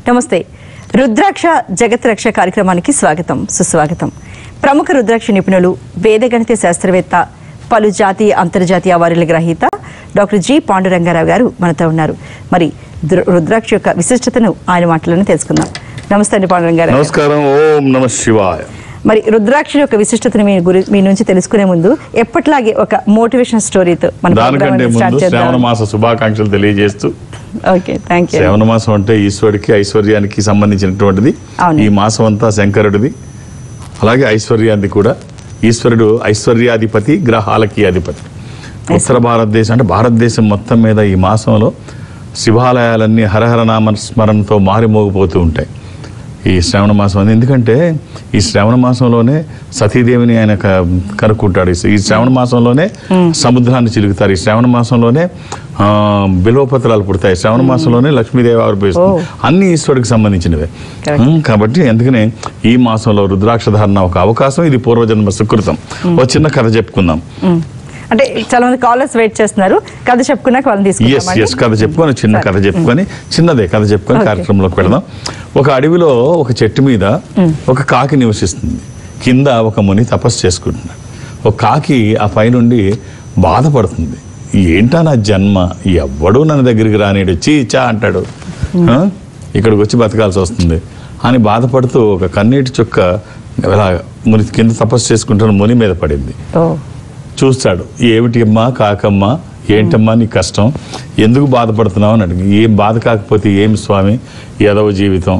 నమస్తే. రుద్రాక్ష జగత్ రక్ష కార్యక్రమానికి స్వాగతం, సుస్వాగతం. ప్రముఖ రుద్రాక్ష నిపుణులు, వేదగణిత శాస్త్రవేత్త, పలు జాతీయ అంతర్జాతీయ అవార్డుల గ్రహీత డాక్టర్ జి పాండురంగారావు గారు మనతో ఉన్నారు. మరి రుద్రాక్ష యొక్క విశిష్టతను ఆయన మాటలను తెలుసుకుందాం. నమస్తే అండి పాండురంగారావు. నమస్కారం. ఓం నమః శివాయ. మరి రుద్రాక్ష యొక్క విశిష్టతను మీ నుంచి తెలుసుకునే ముందు ఎప్పట్లాగే ఒక మోటివేషన్ స్టోరీతో మన దానికంటే ముందు శ్రావణ మాస శుభాకాంక్షలు తెలియజేస్తూ, శ్రావణ మాసం అంటే ఈశ్వరుడికి ఐశ్వర్యానికి సంబంధించినటువంటిది. ఈ మాసం అంతా శంకరుడిది, అలాగే ఐశ్వర్యాది కూడా. ఈశ్వరుడు ఐశ్వర్యాధిపతి, గ్రహాలకి అధిపతి. ఉత్తర భారతదేశం అంటే భారతదేశం మొత్తం మీద ఈ మాసంలో శివాలయాలన్నీ హరహర నామ స్మరణతో మారిమోగిపోతూ ఉంటాయి ఈ శ్రావణ మాసం అని. ఎందుకంటే ఈ శ్రావణ మాసంలోనే సతీదేవిని ఆయన కనుక్కుంటాడు. ఈ శ్రావణ మాసంలోనే సముద్రాన్ని చిలుకుతారు. ఈ శ్రావణ మాసంలోనే బిల్వపత్రాలు పుడతాయి. శ్రావణ మాసంలోనే లక్ష్మీదేవి ఆవిర్భవిస్తుంది. అన్ని ఈశ్వరుడికి సంబంధించినవే కాబట్టి అందుకనే ఈ మాసంలో రుద్రాక్ష ధారణ ఒక అవకాశం. ఇది పూర్వజన్మ సుకృతం. ఒక చిన్న కథ చెప్పుకుందాం. అంటే చాలా మంది కాలర్స్ వెయిట్ చేస్తున్నారు. కథ చెప్పుకున్నాక వాళ్ళని తీసుకుంటాం. కథ చెప్పుకొని చిన్న కథ చెప్పుకొని చిన్నదే కథ చెప్పుకొని కార్యక్రమంలోకి వెళదాం. ఒక అడవిలో ఒక చెట్టు మీద ఒక కాకి నివసిస్తుంది. కింద ఒక ముని తపస్సు చేసుకుంటున్నాడు. ఒక కాకి ఆ పైనుండి బాధపడుతుంది. ఏంటా నా జన్మ, ఎవ్వడూ నన్ను దగ్గరికి రానేడు, చీచా అంటాడు, ఇక్కడికి వచ్చి బతకాల్సి వస్తుంది అని బాధపడుతూ ఒక కన్నీటి చుక్క ముని కింద తపస్సు చేసుకుంటున్న ముని మీద పడింది. చూస్తాడు. ఏమిటి అమ్మా కాకమ్మ, ఏంటమ్మా నీ కష్టం, ఎందుకు బాధపడుతున్నావు అని అడిగి. ఏం బాధ కాకపోతే ఏమి స్వామి, ఎదవ జీవితం,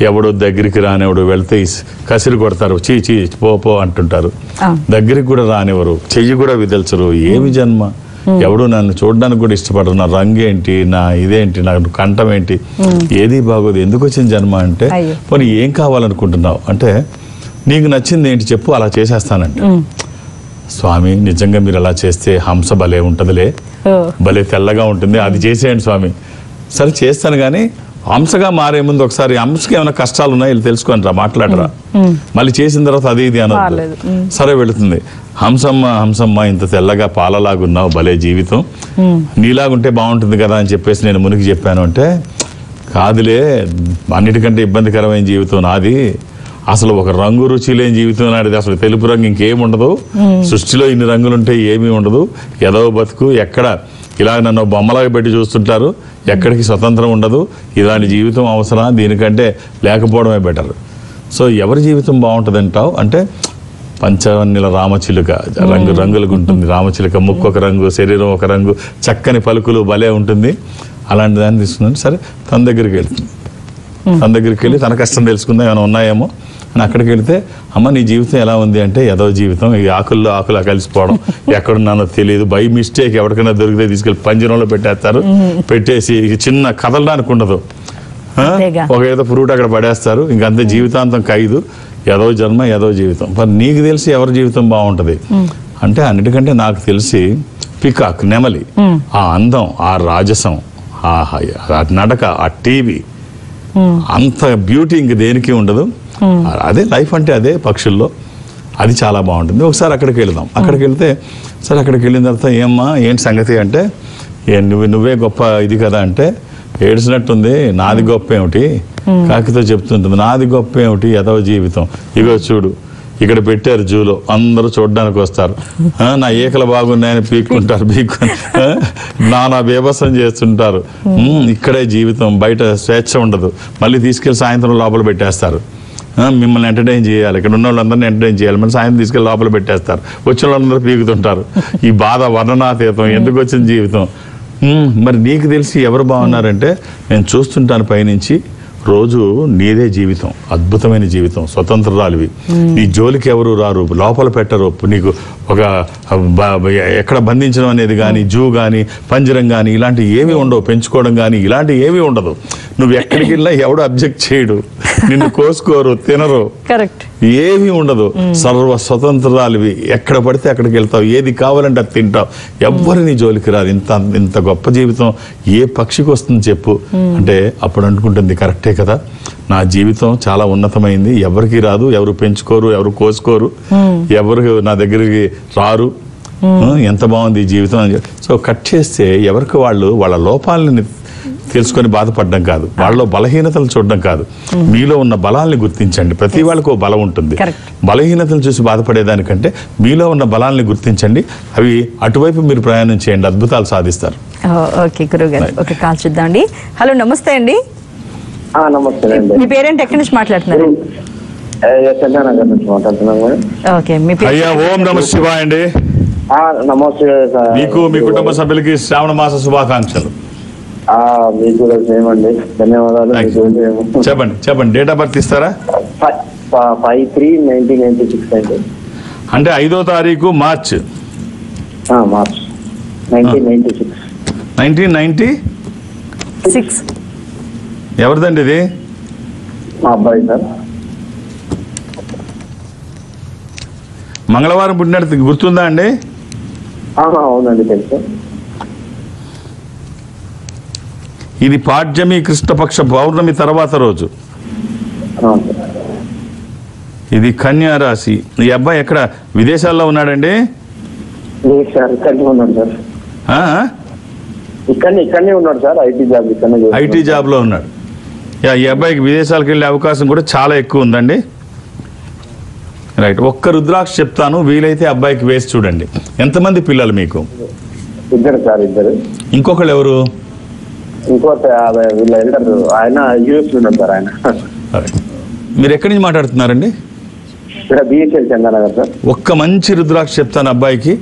ఎవడో దగ్గరికి రానివాడు, వెళ్తే కసిరి కొడతారు, చీ చీ పో అంటుంటారు, దగ్గరికి కూడా రానివ్వరు, చెయ్యి కూడా విదల్చరు, ఏమి జన్మ, ఎవడు నన్ను చూడడానికి కూడా ఇష్టపడరు, నా రంగు ఏంటి, నా ఇదేంటి, నాకు కంఠం ఏంటి, ఏది బాగోదు, ఎందుకు వచ్చిన జన్మ అంటే, పోనీ ఏం కావాలనుకుంటున్నావు అంటే, నీకు నచ్చింది ఏంటి చెప్పు, అలా చేసేస్తానంటే. స్వామి నిజంగా మీరు అలా చేస్తే హంస భలే ఉంటుందిలే, భలే తెల్లగా ఉంటుంది, అది చేసేయండి స్వామి. సరే చేస్తాను, కానీ హంసగా మారే ముందు ఒకసారి హంసకి ఏమైనా కష్టాలు ఉన్నాయి వీళ్ళు తెలుసుకొని రా, మాట్లాడరా, మళ్ళీ చేసిన తర్వాత అది ఇది అనదు. సరే వెళుతుంది. హంసమ్మ ఇంత తెల్లగా పాలలాగున్నావు, భలే జీవితం, నీలాగుంటే బాగుంటుంది కదా అని చెప్పేసి నేను మునికి చెప్పాను అంటే, కాదులే అన్నిటికంటే ఇబ్బందికరమైన జీవితం నాది, అసలు ఒక రంగు రుచి లేని జీవితం నాడిది, అసలు తెలుపు రంగు ఇంకేముండదు, సృష్టిలో ఇన్ని రంగులుంటే ఏమీ ఉండదు, ఎదవ బతుకు, ఎక్కడ ఇలా నన్ను బొమ్మలాగా పెట్టి చూస్తుంటారు, ఎక్కడికి స్వతంత్రం ఉండదు, ఇలాంటి జీవితం అవసరం, దీనికంటే లేకపోవడమే బెటర్. సో ఎవరి జీవితం బాగుంటుంది అంటావు అంటే, పంచవన్నెల రామచిలుక రంగులకు ఉంటుంది. రామచిలుక ముక్కు ఒక రంగు, శరీరం ఒక రంగు, చక్కని పలుకులు భలే ఉంటుంది. అలాంటి దాన్ని తీసుకున్నాను. సరే తన దగ్గరికి వెళ్తుంది. తన దగ్గరికి వెళ్ళి తన కష్టం తెలుసుకుందాం, ఏమైనా ఉన్నాయేమో అని. అక్కడికి వెళితే, అమ్మ నీ జీవితం ఎలా ఉంది అంటే, ఏదో జీవితం, ఈ ఆకుల్లో ఆకులా కలిసిపోవడం, ఎక్కడున్నానో తెలియదు, బై మిస్టేక్ ఎవరికైనా దొరికితే తీసుకెళ్ళి పంజరంలో పెట్టేస్తారు, పెట్టేసి చిన్న కదలడానికి ఉండదు, ఒక ఏదో ఫ్రూట్ అక్కడ పడేస్తారు, ఇంకంతే, జీవితాంతం ఖైదు, ఏదో జన్మ ఏదో జీవితం. మరి నీకు తెలిసి ఎవరి జీవితం బాగుంటుంది అంటే, అన్నిటికంటే నాకు తెలిసి పికాక్, నెమలి, ఆ అందం, ఆ రాజసం, ఆ నడక, ఆ టీవీ, అంత బ్యూటీ ఇంక దేనికి ఉండదు. అదే లైఫ్ అంటే, అదే పక్షుల్లో, అది చాలా బాగుంటుంది. ఒకసారి అక్కడికి వెళదాం. అక్కడికి వెళ్తే, సరే అక్కడికి వెళ్ళిన తర్వాత, ఏమ్మా ఏంటి సంగతి అంటే, నువ్వే గొప్ప ఇది కదా అంటే, ఏడ్చినట్టుంది, నాది గొప్ప ఏమిటి, కాకితో చెప్తుంటుంది, నాది గొప్ప ఏమిటి, ఎదవ జీవితం, ఇగో చూడు ఇక్కడ పెట్టారు జూలో, అందరూ చూడడానికి వస్తారు, నా ఏకలు బాగున్నాయని పీక్కుంటారు, నానా బీభత్సం చేస్తుంటారు, ఇక్కడే జీవితం, బయట స్వేచ్ఛ ఉండదు, మళ్ళీ తీసుకెళ్ళి సాయంత్రం లోపల పెట్టేస్తారు, మిమ్మల్ని ఎంటర్టైన్ చేయాలి, ఇక్కడ ఉన్న వాళ్ళందరినీ ఎంటర్టైన్ చేయాలి, మళ్ళీ సాయంత్రం తీసుకెళ్ళి లోపల పెట్టేస్తారు, వచ్చిన వాళ్ళందరూ పీకుతుంటారు, ఈ బాధ వర్ణనాతీతం, ఎందుకు వచ్చిన జీవితం. మరి నీకు తెలిసి ఎవరు బాగున్నారంటే, నేను చూస్తుంటాను పైనుంచి, రోజు నీదే జీవితం, అద్భుతమైన జీవితం, స్వతంత్రాలివి, నీ జోలికి ఎవరు రారు, లోపల పెట్టరు, నీకు ఒక ఎక్కడ బంధించడం అనేది కానీ, జూ కానీ, పంజరం కానీ, ఇలాంటివి ఏమీ ఉండవు, పెంచుకోవడం కానీ ఇలాంటివి ఏమీ ఉండదు, నువ్వు ఎక్కడికి వెళ్ళినా ఎవడు అబ్జెక్ట్ చేయడు, నిన్ను కోసుకోరు, తినరు, ఏమీ ఉండదు, సర్వ స్వతంత్రాలివి, ఎక్కడ పడితే అక్కడికి వెళ్తావు, ఏది కావాలంటే అది తింటావు, ఎవ్వరు నీ జోలికి రాదు. ఇంత గొప్ప జీవితం ఏ పక్షికి వస్తుంది చెప్పు అంటే, అప్పుడు అనుకుంటుంది, కరెక్టే కదా, నా జీవితం చాలా ఉన్నతమైంది, ఎవరికి రాదు, ఎవరు పెంచుకోరు, ఎవరు కోసుకోరు, ఎవరు నా దగ్గరికి రారు, ఎంత బాగుంది ఈ జీవితం అని. సో కట్ చేస్తే ఎవరికి వాళ్ళు వాళ్ళ లోపాలని తెలుసుకొని బాధపడడం కాదు, వాళ్ళలో బలహీనతలు చూడడం కాదు, మీలో ఉన్న బలాల్ని గుర్తించండి. ప్రతి వాళ్ళకు ఓ బలం ఉంటుంది. బలహీనతలు చూసి బాధపడేదానికంటే మీలో ఉన్న బలాల్ని గుర్తించండి, అవి అటువైపు మీరు ప్రయాణం చేయండి, అద్భుతాలు సాధిస్తారు. ఓకే గురువు గారు, ఒక కాల్ చూద్దామండి. హలో, నమస్తే అండి. నమస్తే అండి. మీ పేరెంట్ ఎక్కడి నుంచి మాట్లాడుతున్నారు? చందానగర్ నుంచి మాట్లాడుతున్నాను. ఓకే, మీ పేరు? అయ్యా, ఓం నమ శివాయ అండి. నమస్తే సార్. మీకు, మీ కుటుంబ సభ్యులకి శ్రావణ మాస శుభాకాంక్షలు. మీకు కూడా సేమ్ అండి, ధన్యవాదాలు. చెప్పండి డేట్ ఆఫ్ బర్త్ ఇస్తారా? 5/3/1996 అండి. అంటే 5వ తారీఖు మార్చ్ మార్చ్ 1996. 1996. ఎవరిదండి ఇది? మా అబ్బాయి సార్. మంగళవారం పుట్టినట్టు గుర్తుందా అండి? అవునండి, తెలుసు. ఇది పాడ్యమి కృష్ణపక్ష పౌర్ణమి తర్వాత రోజు. ఇది కన్యా రాశి. ఈ అబ్బాయి ఎక్కడ, విదేశాల్లో ఉన్నాడండి? ఇక్కడనే ఉన్నాడు సార్. ఇక్కడనే ఉన్నాడు సార్, ఐటీ జాబ్ లో ఉన్నాడు. ఈ అబ్బాయికి విదేశాలకు వెళ్ళే అవకాశం కూడా చాలా ఎక్కువ ఉందండి. రైట్, ఒక్క రుద్రాక్ష చెప్తాను, వీలైతే అబ్బాయికి వేసి చూడండి. ఎంతమంది పిల్లలు మీకు? ఇద్దరు సార్, ఇద్దరు. ఇంకొకళ్ళు ఎవరు? ఇంకోటి వీళ్ళ ఎల్డర్, ఆయన యూఎస్ లో ఉన్నాడు సార్. ఆయన మీరు ఎక్కడి నుంచి మాట్లాడుతున్నారండి? ఇక్కడ బిఎస్ఎల్ చందానగర్ సార్. ఒక్క మంచి రుద్రాక్ష చెప్తాను అబ్బాయికి,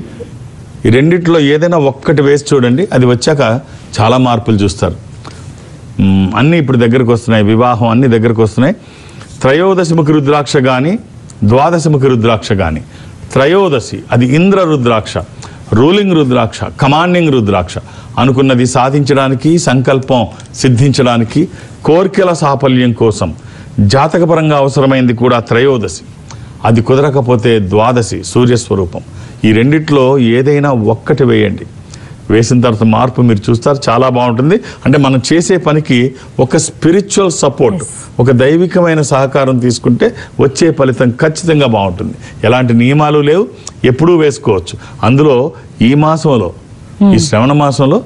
ఈ రెండిట్లో ఏదైనా ఒక్కటి వేసి చూడండి, అది వచ్చాక చాలా మార్పులు చూస్తారు. అన్నీ ఇప్పుడు దగ్గరకు వస్తున్నాయి, వివాహం అన్నీ దగ్గరకు వస్తున్నాయి. త్రయోదశిముఖి రుద్రాక్ష కానీ, ద్వాదశముఖి రుద్రాక్ష కానీ. త్రయోదశి అది ఇంద్ర రుద్రాక్ష, రూలింగ్ రుద్రాక్ష, కమాండింగ్ రుద్రాక్ష. అనుకున్నది సాధించడానికి, సంకల్పం సిద్ధించడానికి, కోరికల సాఫల్యం కోసం, జాతకపరంగా అవసరమైంది కూడా త్రయోదశి. అది కుదరకపోతే ద్వాదశి, సూర్యస్వరూపం. ఈ రెండిట్లో ఏదైనా ఒక్కటి వేయండి, వేసిన తర్వాత మార్పు మీరు చూస్తారు, చాలా బాగుంటుంది. అంటే మనం చేసే పనికి ఒక స్పిరిచువల్ సపోర్ట్, ఒక దైవికమైన సహకారం తీసుకుంటే వచ్చే ఫలితం ఖచ్చితంగా బాగుంటుంది. ఎలాంటి నియమాలు లేవు, ఎప్పుడూ వేసుకోవచ్చు. అందులో ఈ మాసంలో, ఈ శ్రవణ మాసంలో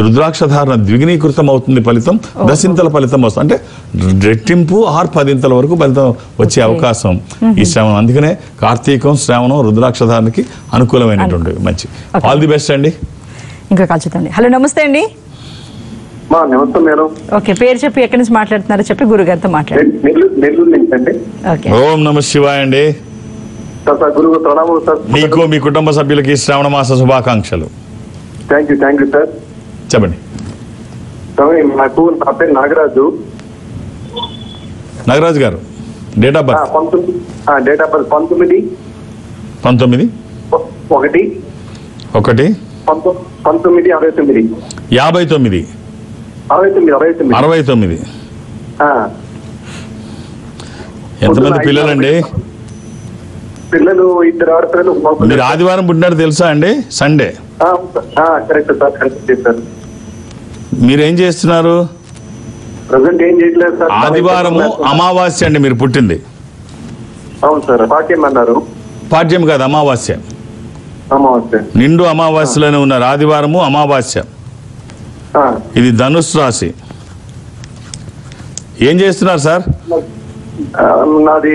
రుద్రాక్ష ధారణ ద్విగుణీకృతం అవుతుంది, ఫలితం దశింతల ఫలితం వస్తుంది. అంటే రెట్టింపు 10 వరకు ఫలితం వచ్చే అవకాశం ఈ శ్రవణం. అందుకనే కార్తీకం, శ్రావణం రుద్రాక్ష ధారణకి అనుకూలమైనటువంటి మంచి. ఆల్ ది బెస్ట్ అండి. ఇంకా కాల్ చూద్దాండి. హలో, నమస్తే అండి. నమస్తే మేడం. ఓకే, పేరు చెప్పి ఎక్కడి నుంచి మాట్లాడుతున్నారో చెప్పి గురుగారితో మాట్లాడండి. నెల్లూరు నుంచి అండి. ఓం నమ శివాయ అండి. మీకు, మీ కుటుంబ సభ్యులకి శ్రావణ మాస శుభాకాంక్షలు. Thank you sir. చెప్పండి. నాకు, నా పేరు నాగరాజు. నాగరాజు గారు, డేట్ ఆఫ్ బర్త్? 19/1/1969. 69. ఎంతమంది పిల్లలండి? పిల్లలు ఇద్దరు ఆడపిల్లలు. మీరు ఆదివారం పుట్టినారు తెలుసా అండి? సండే. కరెక్ట్ సార్, కరెక్ట్ చేశారు. మీరేం చేస్తున్నారు? ప్రజెంట్ ఏం చేయట్లేదు సార్. ఆదివారము అమావాస్య అండి మీరు పుట్టింది. అవును సార్. పాఠ్యం అన్నారు. పాఠ్యం కాదు, అమావాస్య. అమావాస్య, నిండు అమావాస్యలోనే ఉన్నారు. ఆదివారము అమావాస్య. ఇది ధనుస్సు రాశి. ఏం చేస్తున్నారు సార్? నాది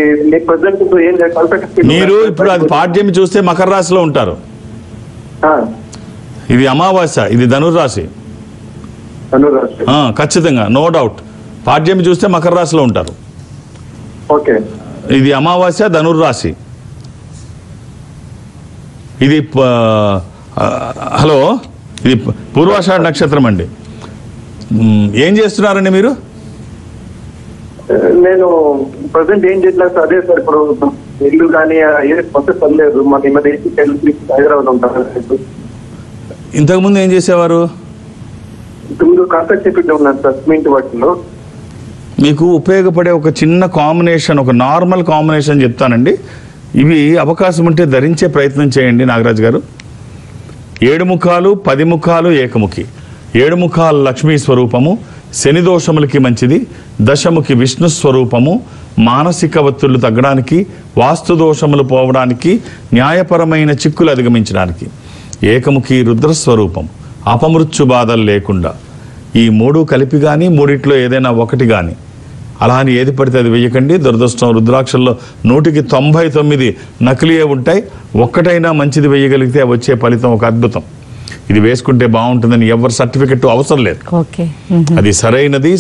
మీరు ఇప్పుడు అది పాఠ్యం చూస్తే మకర రాశిలో ఉంటారు. ఇది అమావాస్య, ఇది ధనుర్రాశి. ఖచ్చితంగా, నో డౌట్. పాడ్యం చూస్తే మకర రాశిలో ఉంటారు. ఇది అమావాస్య, ధనుర్రాశి. ఇది హలో, ఇది పూర్వాషాఢ నక్షత్రం అండి. ఏం చేస్తున్నారండి మీరు? నేను ప్రజెంట్ ఏం చేయట్లేదు. అదే సార్, ఇప్పుడు ఇల్లు కానీ ప్రాసెస్ లేదు. మాకు హైదరాబాద్ ఉంటారు. ఇంతకుముందు ఏం చేసేవారు? మీకు ఉపయోగపడే ఒక చిన్న కాంబినేషన్, ఒక నార్మల్ కాంబినేషన్ చెప్తానండి. ఇవి అవకాశం ఉంటే ధరించే ప్రయత్నం చేయండి నాగరాజు గారు. 7 ముఖాలు, 10 ముఖాలు ఏకముఖి. 7 ముఖాలు లక్ష్మీ స్వరూపము, శని దోషములకి మంచిది. దశముఖి విష్ణు స్వరూపము, మానసిక ఒత్తిళ్లు తగ్గడానికి, వాస్తు దోషములు పోవడానికి, న్యాయపరమైన చిక్కులు అధిగమించడానికి. ఏకముఖి రుద్రస్వరూపం, అపమృత్యు బాధలు లేకుండా. ఈ 3 కలిపి కానీ మూడిట్లో ఏదైనా ఒకటి కానీ అలా అని ఏది పడితే అది వేయకండి. దురదృష్టం రుద్రాక్షల్లో 100కి 99 నకిలీయే ఉంటాయి. ఒక్కటైనా మంచిది వేయగలిగితే వచ్చే ఫలితం ఒక అద్భుతం. ఇది వేసుకుంటే బాగుంటుందని ఎవరి సర్టిఫికెట్ అవసరం లేదు. అది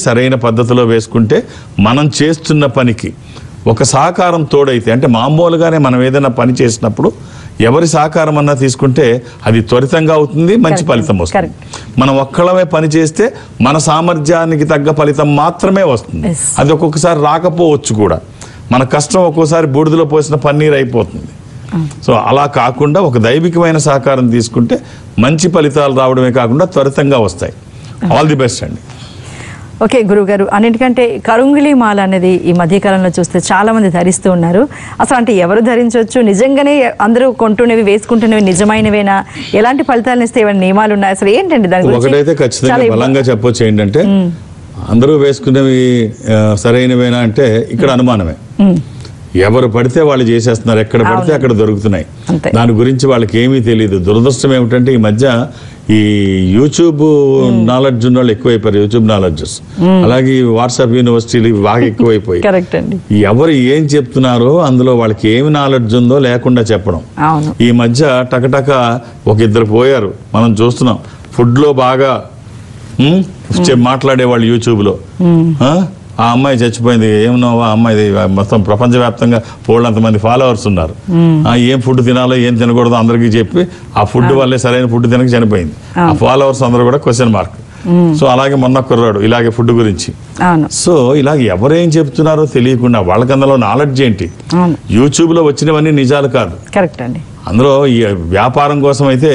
సరైన పద్ధతిలో వేసుకుంటే మనం చేస్తున్న పనికి ఒక సహకారం తోడైతే, అంటే మామూలుగానే మనం ఏదైనా పని చేసినప్పుడు ఎవరి సహకారం అన్నా తీసుకుంటే అది త్వరితంగా అవుతుంది, మంచి ఫలితం వస్తుంది. మనం ఒక్కళ్ళమే పని చేస్తే మన సామర్థ్యానికి తగ్గ ఫలితం మాత్రమే వస్తుంది. అది ఒక్కొక్కసారి రాకపోవచ్చు కూడా. మన కష్టం ఒక్కోసారి బూడిదలో పోసిన పన్నీరు అయిపోతుంది. సో అలా కాకుండా ఒక దైవికమైన సహకారం తీసుకుంటే మంచి ఫలితాలు రావడమే కాకుండా త్వరితంగా వస్తాయి. ఆల్ ది బెస్ట్ అండి. ఓకే గురుగారు, అన్నిటికంటే కరుంగిలి మాల అనేది ఈ మధ్యకాలంలో చూస్తే చాలా మంది ధరిస్తూ ఉన్నారు. అసలు అంటే ఎవరు ధరించవచ్చు? నిజంగానే అందరూ కొంటున్నవి వేసుకుంటున్నవి నిజమైనవేనా? ఎలాంటి ఫలితాలను ఇస్తే ఏమైనా నియమాలు ఉన్నాయి? అసలు ఏంటండి దాని గురించి? ఒకటైతే ఖచ్చితంగా బలంగా చెప్పొచ్చు ఏంటంటే అందరూ వేసుకునేవి సరైనవేనా అంటే ఇక్కడ అనుమానమే. ఎవరు పడితే వాళ్ళు చేసేస్తున్నారు, ఎక్కడ పడితే అక్కడ దొరుకుతున్నాయి. దాని గురించి వాళ్ళకి ఏమీ తెలియదు. దురదృష్టం ఏమిటంటే ఈ మధ్య ఈ యూట్యూబ్ నాలెడ్జ్ ఉన్న వాళ్ళు ఎక్కువైపోయారు, యూట్యూబ్ నాలెడ్జెస్. అలాగే వాట్సాప్ యూనివర్సిటీలు బాగా ఎక్కువైపోయి ఎవరు ఏం చెప్తున్నారో అందులో వాళ్ళకి ఏమి నాలెడ్జ్ ఉందో లేకుండా చెప్పడం. ఈ మధ్య టకటక ఒక ఇద్దరు పోయారు, మనం చూస్తున్నాం. ఫుడ్ లో బాగా మాట్లాడేవాళ్ళు యూట్యూబ్ లో. ఆ అమ్మాయి చచ్చిపోయింది, ఏమన్నావా అమ్మాయి మొత్తం ప్రపంచవ్యాప్తంగా పోళ్ళంతమంది ఫాలోవర్స్ ఉన్నారు. ఏం ఫుడ్ తినాలో ఏం తినకూడదు అందరికీ చెప్పి ఆ ఫుడ్ వల్లే సరైన ఫుడ్ తినక చనిపోయింది. ఆ ఫాలోవర్స్ అందరూ కూడా క్వశ్చన్ మార్క్. సో అలాగే మొన్న కుర్రాడు ఇలాగే ఫుడ్ గురించి. సో ఇలాగ ఎవరేం చెప్తున్నారో తెలియకుండా వాళ్ళకి అందులో నాలెడ్జ్ ఏంటి? యూట్యూబ్ లో వచ్చినవన్నీ నిజాలు కాదు. కరెక్ట్ అండి. అందులో ఈ వ్యాపారం కోసం అయితే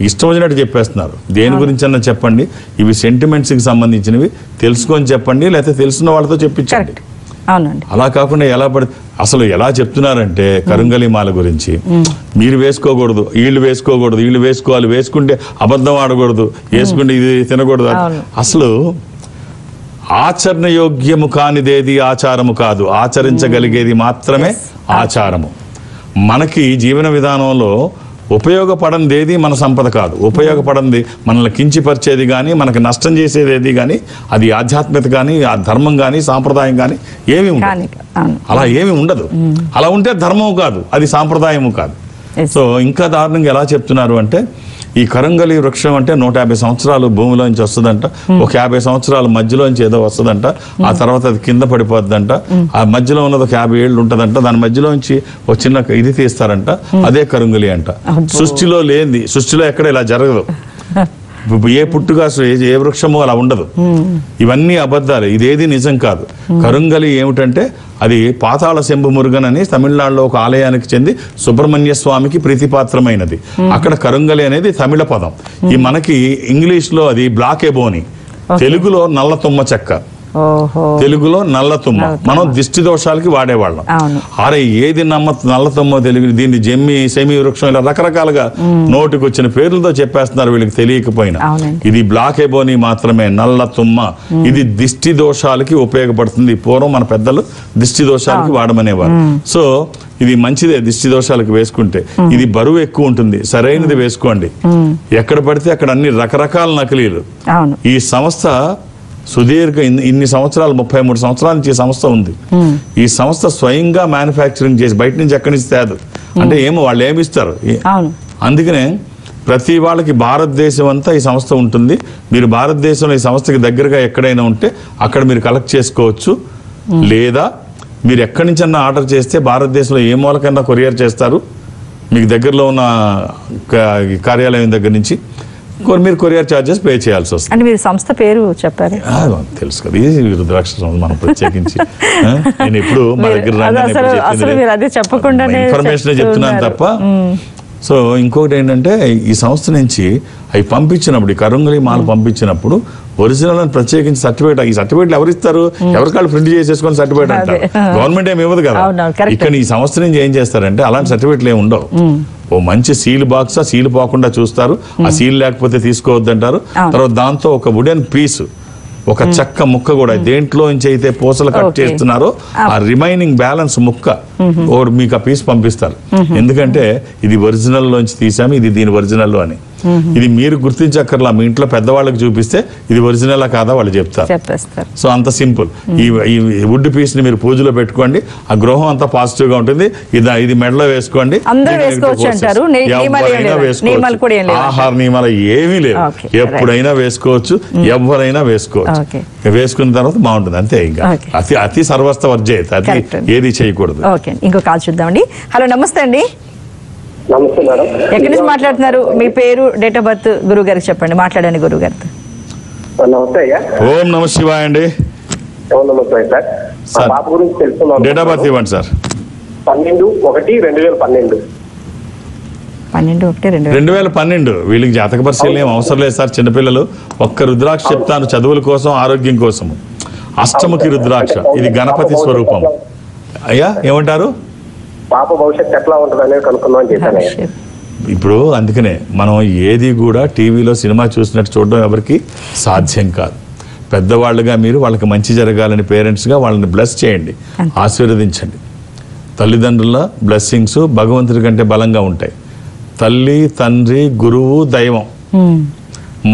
ఇష్టం వచ్చినట్టు చెప్పేస్తున్నారు. దేని గురించి అన్నా చెప్పండి, ఇవి సెంటిమెంట్స్కి సంబంధించినవి తెలుసుకొని చెప్పండి, లేకపోతే తెలిసిన వాళ్ళతో చెప్పించండి. అలా కాకుండా అసలు ఎలా చెప్తున్నారంటే కరుంగలి మాల గురించి మీరు వేసుకోకూడదు, వీళ్ళు వేసుకోకూడదు, వీళ్ళు వేసుకోవాలి, వేసుకుంటే అబద్ధం ఆడకూడదు, వేసుకుంటే ఇది తినకూడదు. అసలు ఆచరణ యోగ్యము కానిదేది ఆచారము కాదు, ఆచరించగలిగేది మాత్రమే ఆచారము. మనకి జీవన విధానంలో ఉపయోగపడంది ఏది మన సంపద కాదు. ఉపయోగపడంది మనల్ని కించిపరిచేది కానీ మనకు నష్టం చేసేది ఏది కానీ అది ఆధ్యాత్మికత కానీ ఆ ధర్మం కానీ సాంప్రదాయం కానీ ఏమీ ఉండదు. అలా ఏమీ ఉండదు. అలా ఉంటే ధర్మం కాదు, అది సాంప్రదాయము కాదు. సో ఇంకా దారుణంగా ఎలా చెప్తున్నారు అంటే ఈ కరంగలి వృక్షం అంటే 150 సంవత్సరాలు భూమిలోంచి వస్తుందంట, ఒక 50 సంవత్సరాల మధ్యలోంచి ఏదో వస్తుందంట, ఆ తర్వాత అది కింద పడిపోద్దంట, ఆ మధ్యలో ఉన్నది ఒక 50 ఏళ్ళు ఉంటదంట, దాని మధ్యలోంచి ఒక చిన్న ఇది తీస్తారంట, అదే కరుంగలి అంట. సృష్టిలో లేనిది, సృష్టిలో ఎక్కడ ఇలా జరగదు. ఏ పుట్టుగా ఏ వృక్షమో అలా ఉండదు. ఇవన్నీ అబద్ధాలు, ఇదేది నిజం కాదు. కరుంగలి ఏమిటంటే అది పాతాళ శంభు మురుగన్ అని తమిళనాడులో ఒక ఆలయానికి చెంది సుబ్రహ్మణ్య స్వామికి ప్రీతిపాత్రమైనది. అక్కడ కరుంగలి అనేది తమిళ పదం. ఈ మనకి ఇంగ్లీష్ లో అది బ్లాక్ ఎబోని, తెలుగులో నల్ల తుమ్మ చెక్క, తెలుగులో నల్ల తుమ్మ. మనం దిష్టి దోషాలకి వాడేవాళ్ళం. అరే ఏది నల్ల తుమ్మ తెలుగు, దీన్ని జమ్మి సెమి వృక్షం, ఇలా రకరకాలుగా నోటికి వచ్చిన పేర్లతో చెప్పేస్తున్నారు వీళ్ళకి తెలియకపోయినా. ఇది బ్లాక్ ఎబోని మాత్రమే, నల్ల తుమ్మ. ఇది దిష్టి దోషాలకి ఉపయోగపడుతుంది. పూర్వం మన పెద్దలు దిష్టి దోషాలకి వాడమనేవారు. సో ఇది మంచిదే దిష్టి దోషాలకు వేసుకుంటే. ఇది బరువు ఎక్కువ ఉంటుంది, సరైనది వేసుకోండి. ఎక్కడ పడితే అక్కడ అన్ని రకరకాల నకిలీలు. ఈ సంస్థ సుదీర్ఘ ఇన్ని సంవత్సరాలు 33 సంవత్సరాల నుంచి ఈ సంస్థ ఉంది. ఈ సంస్థ స్వయంగా మ్యానుఫ్యాక్చరింగ్ చేసి బయట నుంచి ఎక్కడి నుంచి తేదు. అంటే ఏమో వాళ్ళు ఏమిస్తారు. అందుకనే ప్రతి వాళ్ళకి భారతదేశం అంతా ఈ సంస్థ ఉంటుంది. మీరు భారతదేశంలో ఈ సంస్థకి దగ్గరగా ఎక్కడైనా ఉంటే అక్కడ మీరు కలెక్ట్ చేసుకోవచ్చు. లేదా మీరు ఎక్కడి నుంచి అన్నా ఆర్డర్ చేస్తే భారతదేశంలో ఏ మూలకన్నా కొరియర్ చేస్తారు. మీకు దగ్గరలో ఉన్న కార్యాలయం దగ్గర నుంచి మీరు కొరియర్ చార్జెస్ పే చేయాల్సి వస్తుంది. అంటే మీరు సంస్థ పేరు చెప్పారు, తెలుసు కదా, ఇది రుద్రాక్ష మనం ప్రత్యేకించి నేను ఎప్పుడు మా దగ్గర ఇన్ఫర్మేషన్ చెప్తున్నాను తప్ప. సో ఇంకొకటి ఏంటంటే ఈ సంస్థ నుంచి అవి పంపించినప్పుడు, ఈ కరుంగలి మాల పంపించినప్పుడు ఒరిజినల్ అని ప్రత్యేకించి సర్టిఫికేట్, ఈ సర్టిఫికేట్లు ఎవరు ఇస్తారు? ఎవరికాళ్ళు ప్రింట్ చేసేసుకొని సర్టిఫికేట్ అంటారు. గవర్నమెంట్ ఏమి ఇవ్వదు కదా. ఇక్కడ ఈ సంస్థ నుంచి ఏం చేస్తారంటే అలాంటి సర్టిఫికేట్లు ఏమి ఉండవు. ఓ మంచి సీల్ బాక్స్, ఆ సీల్ పోకుండా చూస్తారు. ఆ సీల్ లేకపోతే తీసుకోవద్దంటారు. తర్వాత దాంతో ఒక వుడెన్ పీస్, ఒక చెక్క ముక్క కూడా దేంట్లో నుంచి అయితే పూసలు కట్ చేస్తున్నారో ఆ రిమైనింగ్ బ్యాలెన్స్ ముక్క మీకు ఆ పీస్ పంపిస్తారు. ఎందుకంటే ఇది ఒరిజినల్ లోంచి తీసాము, ఇది దీని ఒరిజినల్ అని. ఇది మీరు గుర్తించక్కర్లా, మీ ఇంట్లో పెద్దవాళ్ళకి చూపిస్తే ఇది ఒరిజినల్ కాదా వాళ్ళు చెప్తారు. సో అంత సింపుల్. ఈ వుడ్ పీస్ ని మీరు పూజలో పెట్టుకోండి, ఆ గృహం అంతా పాజిటివ్ గా ఉంటుంది. ఇది మెడలో వేసుకోండి, ఆహార నియమాలు ఏమీ లేవు, ఎప్పుడైనా వేసుకోవచ్చు, ఎవరైనా వేసుకోవచ్చు. వేసుకున్న తర్వాత బాగుంటుంది అంతే. ఇంకా అతి సర్వస్త వర్జయత, అది ఏది చేయకూడదు. ఇంకో కాల్ చూద్దామండి. హలో, నమస్తే అండి. నమస్తే మేడం. ఎక్కడి నుంచి మాట్లాడుతున్నారు? మీ పేరు, డేట్ ఆఫ్ బర్త్ గురువు గారికి చెప్పండి. మాట్లాడండి గురువు గారితో. నమస్తే అయ్యా. ఓం నమ శివాయ అండి. నమస్తే సార్. పాప గురించి తెలుసుకున్నాను. డేట్ ఆఫ్ బర్త్ ఇవ్వండి సార్. 12/1/2012. 12/1/2012. వీళ్ళకి జాతక పరిశీలన ఏం అవసరం లేదు సార్. చిన్నపిల్లలు ఒక్క రుద్రాక్ష చెప్తాను, చదువుల కోసం, ఆరోగ్యం కోసము. అష్టముఖి రుద్రాక్ష, ఇది గణపతి స్వరూపం. అయ్యా ఏమంటారు? పాప భవిష్యత్తు ఎట్లా ఉంటుంది అనేది కనుక్కుందామని చేశాను. ఇప్పుడు అందుకనే మనం ఏది కూడా టీవీలో సినిమా చూసినట్టు చూడడం ఎవరికి సాధ్యం కాదు. పెద్దవాళ్ళుగా మీరు వాళ్ళకి మంచి జరగాలని పేరెంట్స్గా వాళ్ళని బ్లెస్ చేయండి, ఆశీర్వదించండి. తల్లిదండ్రుల బ్లెస్సింగ్స్ భగవంతుడి కంటే బలంగా ఉంటాయి. తల్లి, తండ్రి, గురువు, దైవం.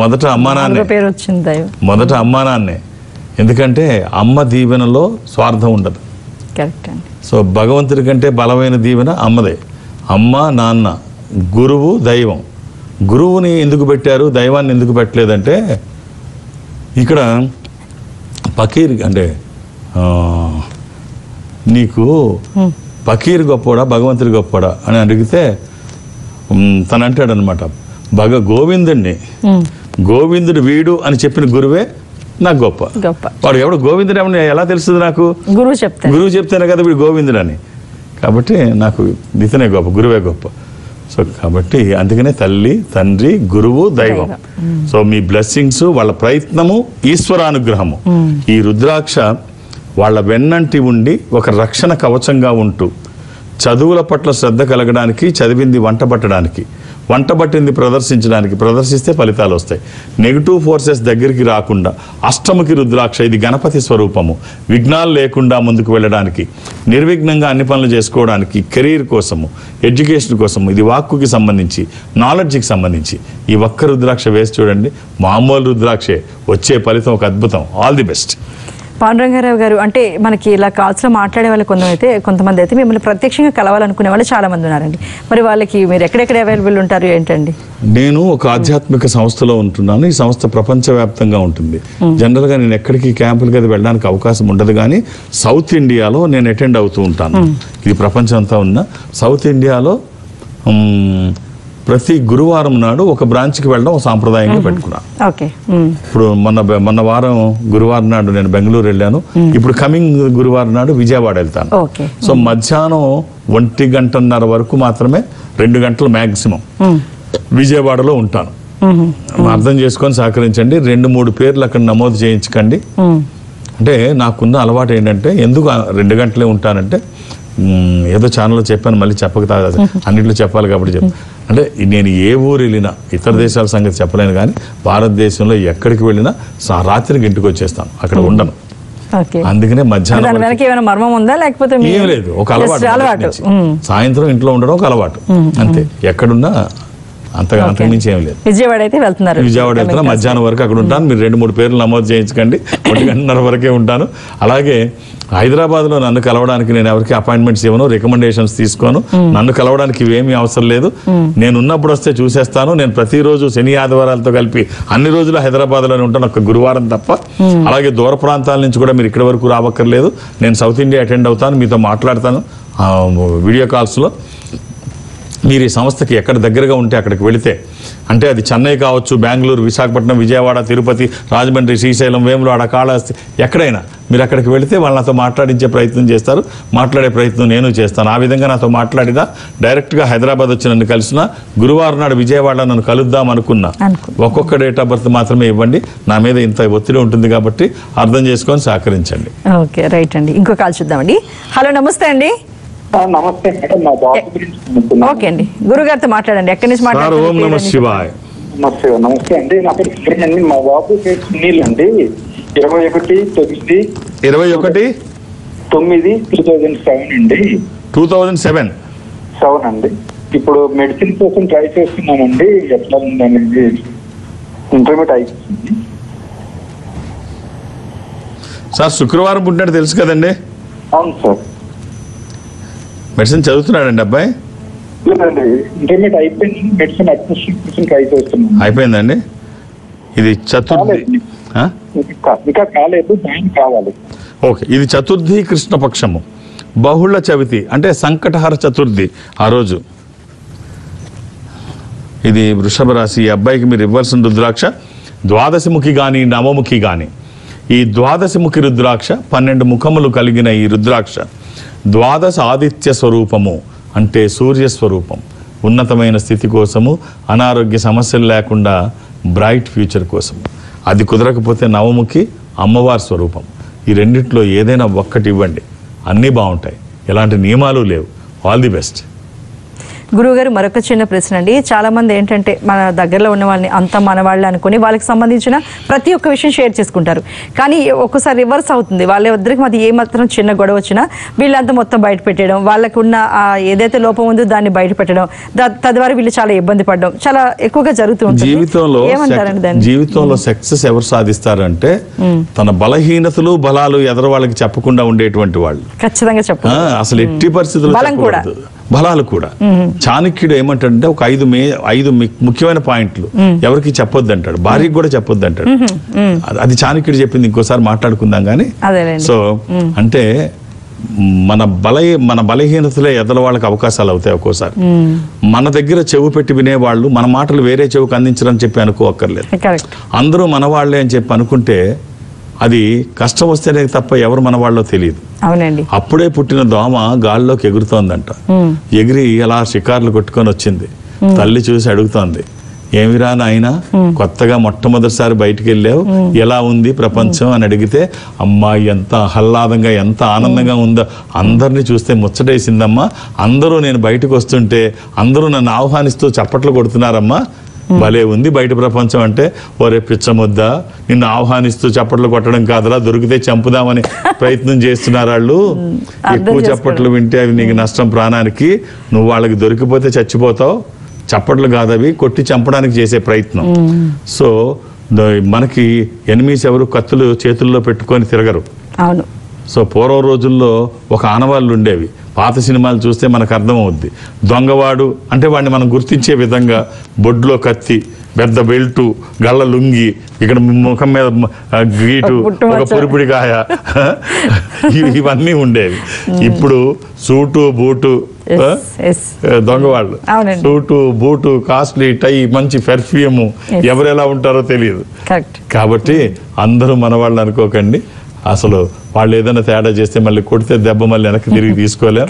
మొదట అమ్మానాన్నే. ఎందుకంటే అమ్మ దీవెనలో స్వార్థం ఉండదు. సో భగవంతుడి కంటే బలమైన దీవెన అమ్మదే. అమ్మ, నాన్న, గురువు, దైవం. గురువుని ఎందుకు పెట్టారు, దైవాన్ని ఎందుకు పెట్టలేదంటే ఇక్కడ ఫకీర్ అంటే నీకు ఫకీర్ గొప్పవాడా భగవంతుడి గొప్పవాడా అని అడిగితే తను అంటాడు అనమాట, గోవిందుడు వీడు అని చెప్పిన గురువే నాకు గొప్ప. వాడు ఎవడు గోవిందుడు ఏమన్నా ఎలా తెలుస్తుంది నాకు? గురువు చెప్తేనే కదా వీడు గోవిందుడు అని. కాబట్టి నాకు ఇతనే గొప్ప, గురువే గొప్ప. సో కాబట్టి అందుకనే తల్లి, తండ్రి, గురువు, దైవం. సో మీ బ్లెస్సింగ్స్, వాళ్ళ ప్రయత్నము, ఈశ్వరానుగ్రహము. ఈ రుద్రాక్ష వాళ్ళ వెన్నంటి ఉండి ఒక రక్షణ కవచంగా ఉంటూ చదువుల పట్ల శ్రద్ధ కలగడానికి, చదివింది వంట పట్టింది ప్రదర్శిస్తే ఫలితాలు వస్తాయి. నెగిటివ్ ఫోర్సెస్ దగ్గరికి రాకుండా అష్టముఖి రుద్రాక్ష, ఇది గణపతి స్వరూపము. విఘ్నాలు లేకుండా ముందుకు వెళ్ళడానికి, నిర్విఘ్నంగా అన్ని పనులు చేసుకోవడానికి, కెరీర్ కోసము, ఎడ్యుకేషన్ కోసము, ఇది వాక్కుకి సంబంధించి, నాలెడ్జ్కి సంబంధించి ఈ ఒక్క రుద్రాక్ష వేసి చూడండి. మామూలు రుద్రాక్షే, వచ్చే ఫలితం ఒక అద్భుతం. All the best. పాండురంగారావు గారు, అంటే మనకి ఇలా కాల్స్లో మాట్లాడే వాళ్ళు కొంతమంది అయితే మిమ్మల్ని ప్రత్యక్షంగా కలవాలనుకునే వాళ్ళు చాలా మంది ఉన్నారండి. మరి వాళ్ళకి మీరు ఎక్కడెక్కడ అవైలబుల్ ఉంటారు ఏంటండి? నేను ఒక ఆధ్యాత్మిక సంస్థలో ఉంటున్నాను. ఈ సంస్థ ప్రపంచవ్యాప్తంగా ఉంటుంది. జనరల్గా నేను ఎక్కడికి క్యాంపులకి అది వెళ్ళడానికి అవకాశం ఉండదు, కానీ సౌత్ ఇండియాలో నేను అటెండ్ అవుతూ ఉంటాను. ఇది ప్రపంచం అంతా ఉన్న సౌత్ ఇండియాలో ప్రతి గురువారం నాడు ఒక బ్రాంచ్కి వెళ్ళడం ఒక సాంప్రదాయంగా పెట్టుకున్నాను. ఇప్పుడు మొన్న వారం గురువారం నాడు నేను బెంగళూరు వెళ్ళాను. ఇప్పుడు కమింగ్ గురువారం నాడు విజయవాడ వెళ్తాను. సో మధ్యాహ్నం 1 గంటన్నర వరకు మాత్రమే, 2 గంటలు మ్యాక్సిమం విజయవాడలో ఉంటాను. అర్థం చేసుకొని సహకరించండి. 2-3 పేర్లు అక్కడ నమోదు చేయించకండి. అంటే నాకున్న అలవాటు ఏంటంటే, ఎందుకు 2 గంటలే ఉంటానంటే, ఏదో ఛానల్లో చెప్పాను, మళ్ళీ చెప్పక అన్నింటిలో చెప్పాలి కాబట్టి అంటే నేను ఏ ఊరు వెళ్ళినా, ఇతర దేశాల సంగతి చెప్పలేను, కానీ భారతదేశంలో ఎక్కడికి వెళ్ళినా రాత్రికి ఇంటికి వచ్చేస్తాను, అక్కడ ఉండను. అందుకనే మధ్యాహ్నం ఏం లేదు, ఒక అలవాటు. సాయంత్రం ఇంట్లో ఉండడం ఒక అలవాటు అంతే. ఎక్కడున్నా అంతకు మించి ఏం లేదు. విజయవాడ వెళ్తున్నా, మధ్యాహ్నం వరకు అక్కడ ఉంటాను. మీరు 2-3 పేర్లు నమోదు చేయించకండి. 1 గంటన్నర వరకే ఉంటాను. అలాగే హైదరాబాద్లో నన్ను కలవడానికి నేను ఎవరికి అపాయింట్మెంట్స్ ఇవ్వను, రికమెండేషన్స్ తీసుకోను. నన్ను కలవడానికి ఇవేమీ అవసరం లేదు. నేను ఉన్నప్పుడు వస్తే చూసేస్తాను. నేను ప్రతిరోజు శని ఆదివారాలతో కలిపి అన్ని రోజులు హైదరాబాద్లోనే ఉంటాను, ఒక గురువారం తప్ప. అలాగే దూర ప్రాంతాల నుంచి కూడా మీరు ఇక్కడి వరకు రావక్కర్లేదు. నేను సౌత్ ఇండియా అటెండ్ అవుతాను, మీతో మాట్లాడతాను వీడియో కాల్స్లో. మీరు ఈ సంస్థకి ఎక్కడ దగ్గరగా ఉంటే అక్కడికి వెళితే, అంటే అది చెన్నై కావచ్చు, బెంగళూరు, విశాఖపట్నం, విజయవాడ, తిరుపతి, రాజమండ్రి, శ్రీశైలం, వేములవాడ, కాళహస్తి, ఎక్కడైనా మీరు అక్కడికి వెళితే వాళ్ళు నాతో మాట్లాడించే ప్రయత్నం చేస్తారు. మాట్లాడే ప్రయత్నం నేను చేస్తాను. ఆ విధంగా నాతో మాట్లాడినా, డైరెక్ట్గా హైదరాబాద్ వచ్చి నన్ను కలిసిన, గురువారం నాడు విజయవాడ నన్ను కలుద్దాం అనుకున్నా, ఒక్కొక్క డేట్ ఆఫ్ బర్త్ మాత్రమే ఇవ్వండి. నా మీద ఇంత ఒత్తిడి ఉంటుంది కాబట్టి అర్థం చేసుకొని సహకరించండి. ఓకే, రైట్ అండి. ఇంకో కాల్ చూద్దామండి. హలో, నమస్తే అండి. నమస్తే మేడం, మా బాబు గురించి. ఓకే అండి, గురుగారితో మాట్లాడండి. ఎక్కడి నుంచి మాట్లాడారు? నమస్తే అండి, నా పేరు సురేష్ అండి. మా బాబు పేరు సునీల్ అండి. 21/9/2007 అండి. 2007 అండి. ఇప్పుడు మెడిసిన్ కోసం ట్రై చేస్తున్నానండి, ఎట్లా ఉందనేది ఇంటర్మీడియట్ అయిపోతుంది. సార్ శుక్రవారం పుట్టినట్టు తెలుసు కదండి? అవును సార్. మెడిసిన్ చదువుతున్నాడండి అబ్బాయి? లేదండి, ఇంటర్మీడియట్ అయిపోయింది, మెడిసిన్ అడ్మిషన్ కోసం ట్రై చేస్తున్నాను. అయిపోయిందండి. ఇది చతుర్థి ఇంకా కాలేదు, దానికి కావాలి. ఓకే, ఇది చతుర్థి కృష్ణపక్షము, బహుళ చవితి అంటే సంకటహర చతుర్థి ఆ రోజు. ఇది వృషభ రాశి. ఈ అబ్బాయికి మీరు ఇవ్వాల్సిన రుద్రాక్ష ద్వాదశముఖి కానీ నవముఖి కానీ. ఈ ద్వాదశముఖి రుద్రాక్ష 12 ముఖములు కలిగిన ఈ రుద్రాక్ష ద్వాదశ ఆదిత్య స్వరూపము అంటే సూర్యస్వరూపం. ఉన్నతమైన స్థితి కోసము, అనారోగ్య సమస్యలు లేకుండా బ్రైట్ ఫ్యూచర్ కోసం. అది కుదరకపోతే నవముఖి అమ్మవారి స్వరూపం. ఈ రెండిట్లో ఏదైనా ఒక్కటి ఇవ్వండి, అన్నీ బాగుంటాయి. ఎలాంటి నియమాలు లేవు. All the best. గురువుగారు, మరొక చిన్న ప్రశ్న అండి. చాలా మంది ఏంటంటే మన దగ్గరలో ఉన్న వాళ్ళని అంతా మన వాళ్ళు అనుకుని వాళ్ళకి సంబంధించిన ప్రతి ఒక్క విషయం షేర్ చేసుకుంటారు. కానీ ఒక్కసారి రివర్స్ అవుతుంది. వాళ్ళిద్దరికి మాది ఏ మాత్రం చిన్న గొడవ వచ్చినా వీళ్ళంతా మొత్తం బయట పెట్టడం, వాళ్ళకున్న ఏదైతే లోపం ఉందో దాన్ని బయట పెట్టడం, తద్వారా వీళ్ళు చాలా ఇబ్బంది పడడం చాలా ఎక్కువగా జరుగుతూ ఉంటుంది. జీవితంలో సక్సెస్ ఎవరు సాధిస్తారంటే తన బలహీనతలు బలాలు ఎదరు వాళ్ళకి చెప్పకుండా ఉండేటువంటి వాళ్ళు. ఖచ్చితంగా చెప్పాలి. అసలు ఎట్టి పరిస్థితుల్లో బలాలు కూడా. చాణక్యుడు ఏమంటాడంటే ఒక 5 ముఖ్యమైన పాయింట్లు ఎవరికి చెప్పొద్దు అంటాడు, భార్యకి కూడా చెప్పొద్దు అంటాడు. అది చాణక్యుడు చెప్పింది, ఇంకోసారి మాట్లాడుకుందాం కానీ. సో అంటే మన బలహీనతలే ఎదల వాళ్ళకి అవకాశాలు అవుతాయి ఒక్కోసారి. మన దగ్గర చెవు పెట్టి వినేవాళ్ళు మన మాటలు వేరే చెవుకు అందించరని చెప్పి అనుకోక్కర్లేదు. అందరూ మన వాళ్ళే అని చెప్పి అనుకుంటే అది కష్టం వస్తేనే తప్ప ఎవరు మన వాళ్ళో తెలియదు. అవునండి. అప్పుడే పుట్టిన దోమ గాల్లోకి ఎగురుతోందంట. ఎగిరి అలా షికార్లు కొట్టుకొని వచ్చింది. తల్లి చూసి అడుగుతోంది, ఏమిరా నాయనా, కొత్తగా మొట్టమొదటిసారి బయటికి వెళ్ళావు, ఎలా ఉంది ప్రపంచం అని అడిగితే, అమ్మాయి ఎంత ఆహ్లాదంగా ఎంత ఆనందంగా ఉందో, అందరినీ చూస్తే ముచ్చటేసిందమ్మా, అందరూ నేను బయటకు వస్తుంటే అందరూ నన్ను ఆహ్వానిస్తూ చప్పట్లు కొడుతున్నారమ్మా, భలే ఉంది బయట ప్రపంచం అంటే. ఒరే పిచ్చముద్ద, నిన్ను ఆహ్వానిస్తూ చప్పట్లు కొట్టడం కాదురా, దొరికితే చంపుదామని ప్రయత్నం చేస్తున్నారు వాళ్ళు. ఎక్కువ చప్పట్లు వింటే అవి నీకు నష్టం ప్రాణానికి, నువ్వు వాళ్ళకి దొరికిపోతే చచ్చిపోతావు. చప్పట్లు కాదవి, కొట్టి చంపడానికి చేసే ప్రయత్నం. సో మనకి ఎనిమీస్ ఎవరు కత్తులు చేతుల్లో పెట్టుకొని తిరగరు. అవును. సో పూర్వ రోజుల్లో ఒక ఆనవాళ్ళు ఉండేవి. పాత సినిమాలు చూస్తే మనకు అర్థమవుద్ది. దొంగవాడు అంటే వాడిని మనం గుర్తించే విధంగా బొడ్లో కత్తి, పెద్ద బెల్టు, గళ్ళ లుంగి, ఇక్కడ ముఖం మీద గీటు, ఒక పొరిపిడికాయ, ఇవన్నీ ఉండేవి. ఇప్పుడు సూటు బూటు, దొంగవాళ్ళు సూటు బూటు, కాస్ట్లీ టై, మంచి పెర్ఫ్యూము, ఎవరు ఎలా ఉంటారో తెలియదు. కాబట్టి అందరూ మన వాళ్ళు అనుకోకండి. అసలు వాళ్ళు ఏదైనా తేడా చేస్తే మళ్ళీ కొడితే దెబ్బ మళ్ళీ వెనక్కి తిరిగి తీసుకోలేం.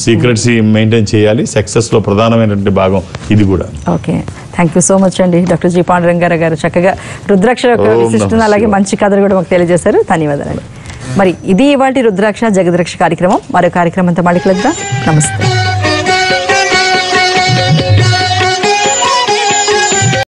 సీక్రెట్స్ మెయింటైన్ చేయాలి. సక్సెస్ లో ప్రధానమైనటువంటి భాగం ఇది కూడా. Okay, thank you so much అండి డాక్టర్ జి పాండురంగారావు గారు. చక్కగా రుద్రాక్ష యొక్క విశిష్టత అలాగే మంచి కథలు కూడా మాకు తెలియజేశారు. ధన్యవాదాలు. మరి ఇది ఇవాళ రుద్రాక్ష జగద్రక్ష కార్యక్రమం. మరో కార్యక్రమంతో మళ్ళీ కలుద్దాం. నమస్తే.